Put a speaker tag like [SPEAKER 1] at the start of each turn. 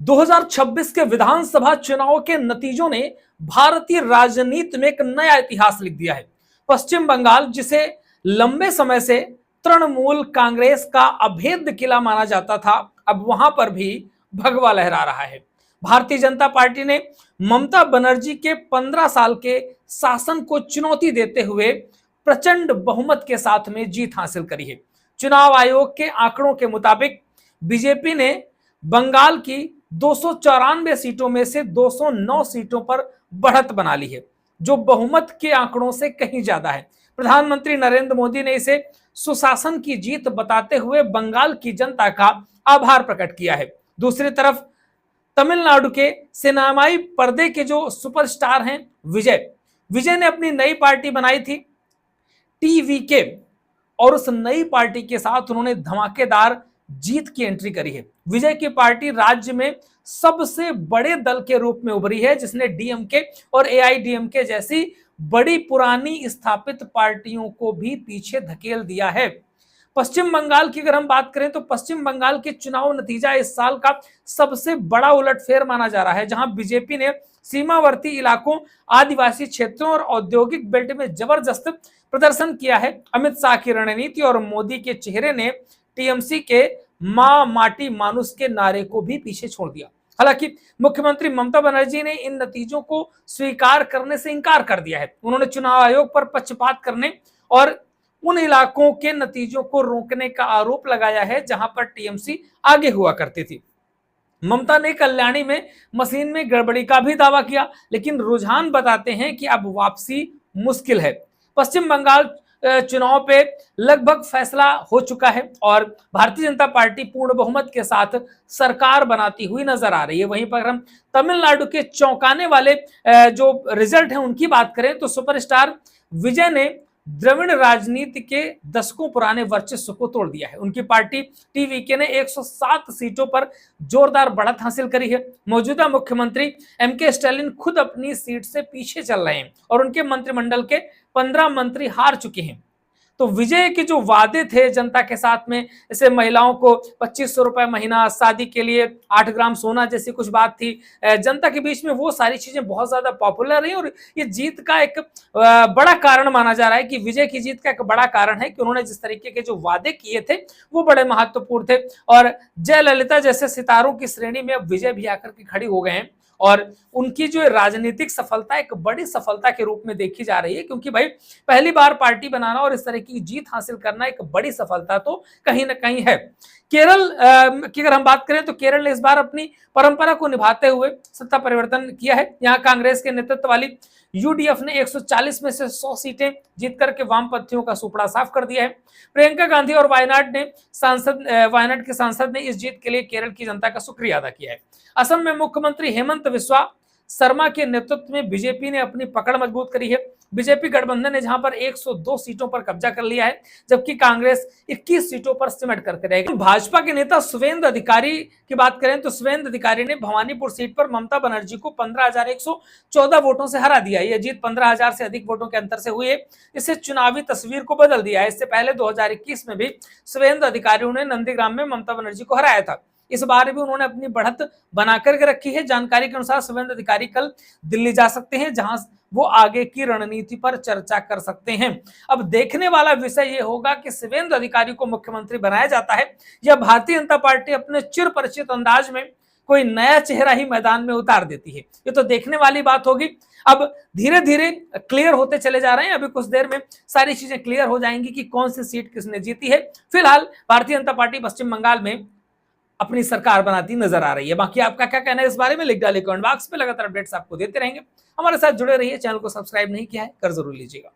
[SPEAKER 1] 2026 के विधानसभा चुनाव के नतीजों ने भारतीय राजनीति में एक नया इतिहास लिख दिया है। पश्चिम बंगाल, जिसे लंबे समय से तृणमूल कांग्रेस का अभेद्य किला माना जाता था, अब वहां पर भी भगवा लहरा रहा है। भारतीय जनता पार्टी ने ममता बनर्जी के 15 साल के शासन को चुनौती देते हुए प्रचंड बहुमत के साथ में जीत हासिल करी है। चुनाव आयोग के आंकड़ों के मुताबिक बीजेपी ने बंगाल की 294 सीटों में से 209 सीटों पर बढ़त बना ली है, जो बहुमत के आंकड़ों से कहीं ज्यादा है। प्रधानमंत्री नरेंद्र मोदी ने इसे सुशासन की जीत बताते हुए बंगाल की जनता का आभार प्रकट किया है। दूसरी तरफ तमिलनाडु के सिनेमाई पर्दे के जो सुपरस्टार हैं विजय ने अपनी नई पार्टी बनाई थी टीवीके, और उस नई पार्टी के साथ उन्होंने धमाकेदार जीत की एंट्री करी है। विजय की पार्टी राज्य में सबसे बड़े दल के रूप में उभरी है, जिसने डीएमके और एआईडीएमके जैसी बड़ी पुरानी स्थापित पार्टियों को भी पीछे धकेल दिया है। पश्चिम बंगाल की अगर हम बात करें तो पश्चिम बंगाल के चुनाव नतीजा इस साल का सबसे बड़ा उलटफेर माना जा रहा है, जहां बीजेपी ने सीमावर्ती इलाकों, आदिवासी क्षेत्रों और औद्योगिक बेल्ट में जबरदस्त प्रदर्शन किया है। अमित शाह की रणनीति और मोदी के चेहरे ने टीएमसी के मां माटी मानुस के नारे को भी पीछे छोड़ दिया। हालांकि मुख्यमंत्री ममता बनर्जी ने इन नतीजों को स्वीकार करने से इंकार कर दिया है। उन्होंने चुनाव आयोग पर पक्षपात करने और उन इलाकों के नतीजों को रोकने का आरोप लगाया है जहां पर टीएमसी आगे हुआ करती थी। ममता ने कल्याणी में मशीन में गड़बड़ी का भी दावा किया, लेकिन रुझान बताते हैं कि अब वापसी मुश्किल है। पश्चिम बंगाल चुनाव पे लगभग फैसला हो चुका है और भारतीय जनता पार्टी पूर्ण बहुमत के साथ सरकार बनाती हुई नजर आ रही है। वहीं पर हम तमिलनाडु के चौंकाने वाले जो रिजल्ट हैं उनकी बात करें तो सुपरस्टार विजय ने द्रविड़ राजनीति के दशकों पुराने वर्चस्व को तोड़ दिया है। उनकी पार्टी टीवीके ने 107 सीटों पर जोरदार बढ़त हासिल करी है। मौजूदा मुख्यमंत्री एमके स्टालिन खुद अपनी सीट से पीछे चल रहे हैं और उनके मंत्रिमंडल के 15 मंत्री हार चुके हैं। तो विजय के जो वादे थे जनता के साथ में, जैसे महिलाओं को 2500 रुपए महीना, शादी के लिए 8 ग्राम सोना जैसी कुछ बात थी, जनता के बीच में वो सारी चीजें बहुत ज्यादा पॉपुलर रही और ये जीत का एक बड़ा कारण माना जा रहा है कि विजय की जीत का एक बड़ा कारण है कि उन्होंने जिस तरीके के जो वादे किए थे वो बड़े महत्वपूर्ण थे। और जयललिता जैसे सितारों की श्रेणी में अब विजय भी आकर के खड़ी हो गए हैं और उनकी जो राजनीतिक सफलता एक बड़ी सफलता के रूप में देखी जा रही है, क्योंकि भाई पहली बार पार्टी बनाना और इस तरह की जीत हासिल करना एक बड़ी सफलता तो कहीं ना कहीं है। केरल की अगर हम बात करें तो केरल ने इस बार अपनी परंपरा को निभाते हुए सत्ता परिवर्तन किया है। यहाँ कांग्रेस के नेतृत्व वाली यूडीएफ ने 140 में से 100 सीटें जीत करके वामपंथियों का सुपड़ा साफ कर दिया है। प्रियंका गांधी और वायनाड के सांसद ने इस जीत के लिए केरल की जनता का शुक्रिया अदा किया है। असम में मुख्यमंत्री हेमंत बिस्वा शर्मा के नेतृत्व में बीजेपी ने अपनी पकड़ मजबूत करी है। बीजेपी गठबंधन ने जहां पर 102 सीटों पर कब्जा कर लिया है, जबकि कांग्रेस 21 सीटों पर सिमट करके रहेगी। भाजपा के नेता सुवेंद्र अधिकारी की बात करें तो सुवेंद्र अधिकारी ने भवानीपुर सीट पर ममता बनर्जी को 15,114 वोटों से हरा दिया। यह जीत 15,000 से अधिक वोटों के अंतर से हुई है। इससे चुनावी तस्वीर को बदल दिया है। इससे पहले 2021 में भी सुवेंद्र अधिकारी ने नंदीग्राम में ममता बनर्जी को हराया था। इस बार भी उन्होंने अपनी बढ़त बनाकर के रखी है। जानकारी के अनुसार सुवेंद्र अधिकारी कल दिल्ली जा सकते हैं, जहां वो आगे की रणनीति पर चर्चा कर सकते हैं। अब देखने वाला विषय ये होगा कि सुवेंद्र अधिकारी को मुख्यमंत्री बनाया जाता है या भारतीय जनता पार्टी अपने चिर परिचित अंदाज में कोई नया चेहरा ही मैदान में उतार देती है। ये तो देखने वाली बात होगी। अब धीरे धीरे क्लियर होते चले जा रहे हैं। अभी कुछ देर में सारी चीजें क्लियर हो जाएंगी कि कौन सी सीट किसने जीती है। फिलहाल भारतीय जनता पार्टी पश्चिम बंगाल में अपनी सरकार बनाती नजर आ रही है। बाकी आपका क्या कहना है इस बारे में लिख डालिए कमेंट बॉक्स में। लगातार अपडेट्स आपको देते रहेंगे। हमारे साथ जुड़े रहिए। चैनल को सब्सक्राइब नहीं किया है कर जरूर लीजिएगा।